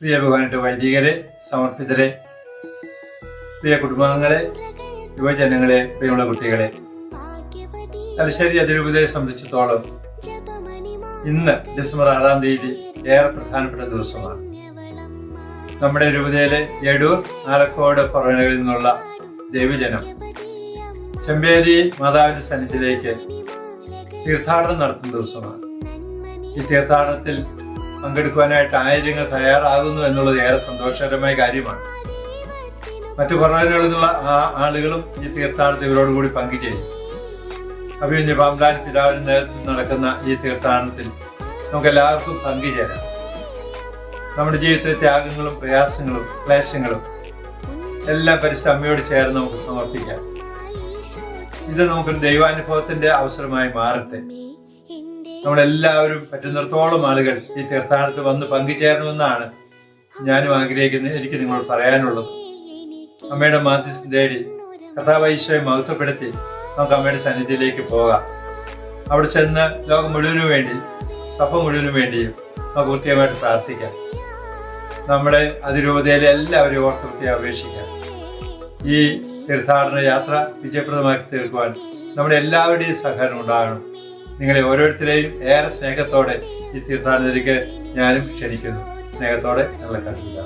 പ്രിയ ബഹുമാനപ്പെട്ട വൈദികരെ, സമർപ്പിതരെ, പ്രിയ കുടുംബാംഗങ്ങളെ, യുവജനങ്ങളെ, പ്രിയമുള്ള കുട്ടികളെ, തലശ്ശേരി അതിരൂപതയെ സംബന്ധിച്ചിടത്തോളം ഇന്ന് ഡിസംബർ 6-ാം തീയതി ഏറെ പ്രധാനപ്പെട്ട ദിവസമാണ്. നമ്മുടെ രൂപതയിലെ എടൂർ, ആലക്കോട് പുറങ്ങളിൽ നിന്നുള്ള ദൈവജനം ചെമ്പേരി മാതാവിന്റെ സന്നിധിയിലേക്ക് തീർത്ഥാടനം നടത്തുന്ന ദിവസമാണ്. ഈ തീർത്ഥാടനത്തിൽ പങ്കെടുക്കുവാനായിട്ട് ആയിരങ്ങൾ തയ്യാറാകുന്നു എന്നുള്ളത് ഏറെ സന്തോഷകരമായ കാര്യമാണ്. മറ്റു പുറങ്ങളിൽ നിന്നുള്ള ആളുകളും ഈ തീർത്ഥാടനത്തിൽ ഇവരോടുകൂടി പങ്കുചേരും. അഭിമന്യ പാംബ്ലാൻ പിതാവിന്റെ നേതൃത്വത്തിൽ നടക്കുന്ന ഈ തീർത്ഥാടനത്തിൽ നമുക്ക് എല്ലാവർക്കും പങ്കുചേരാം. നമ്മുടെ ജീവിതത്തിലെ ത്യാഗങ്ങളും പ്രയാസങ്ങളും ക്ലേശങ്ങളും എല്ലാം പരിശുദ്ധ അമ്മയോട് ചേർന്ന് നമുക്ക് സമർപ്പിക്കാം. ഇത് നമുക്കൊരു ദൈവാനുഭവത്തിന്റെ അവസരമായി മാറട്ടെ. നമ്മളെല്ലാവരും പറ്റുന്നിടത്തോളം ആളുകൾ ഈ തീർത്ഥാടനത്തിൽ വന്ന് പങ്കുചേരണമെന്നാണ് ഞാനും ആഗ്രഹിക്കുന്നത്. എനിക്ക് നിങ്ങളോട് പറയാനുള്ളത്, അമ്മയുടെ മാധ്യസ്ഥം തേടി കർത്താവ് ഈശോയെ മഹത്വപ്പെടുത്തി നമുക്ക് അമ്മയുടെ സന്നിധിയിലേക്ക് പോകാം. അവിടെ ചെന്ന് ലോകം മുഴുവനും വേണ്ടി, സഭ മുഴുവനും വേണ്ടിയും നമുക്ക് കൃത്യമായിട്ട് പ്രാർത്ഥിക്കാം. നമ്മുടെ അതിരൂപതയിലെ എല്ലാവരെയും ഓർത്ത് കൃത്യം അപേക്ഷിക്കാം. ഈ തീർത്ഥാടന യാത്ര വിജയപ്രദമാക്കി തീർക്കുവാൻ നമ്മുടെ എല്ലാവരുടെയും സഹകരണം ഉണ്ടാകണം. നിങ്ങളെ ഓരോരുത്തരെയും ഏറെ സ്നേഹത്തോടെ ഈ തീർത്ഥാടനത്തിലേക്ക് ഞാനും ക്ഷണിക്കുന്നു. സ്നേഹത്തോടെ ഞങ്ങളെ കണ്ടില്ല.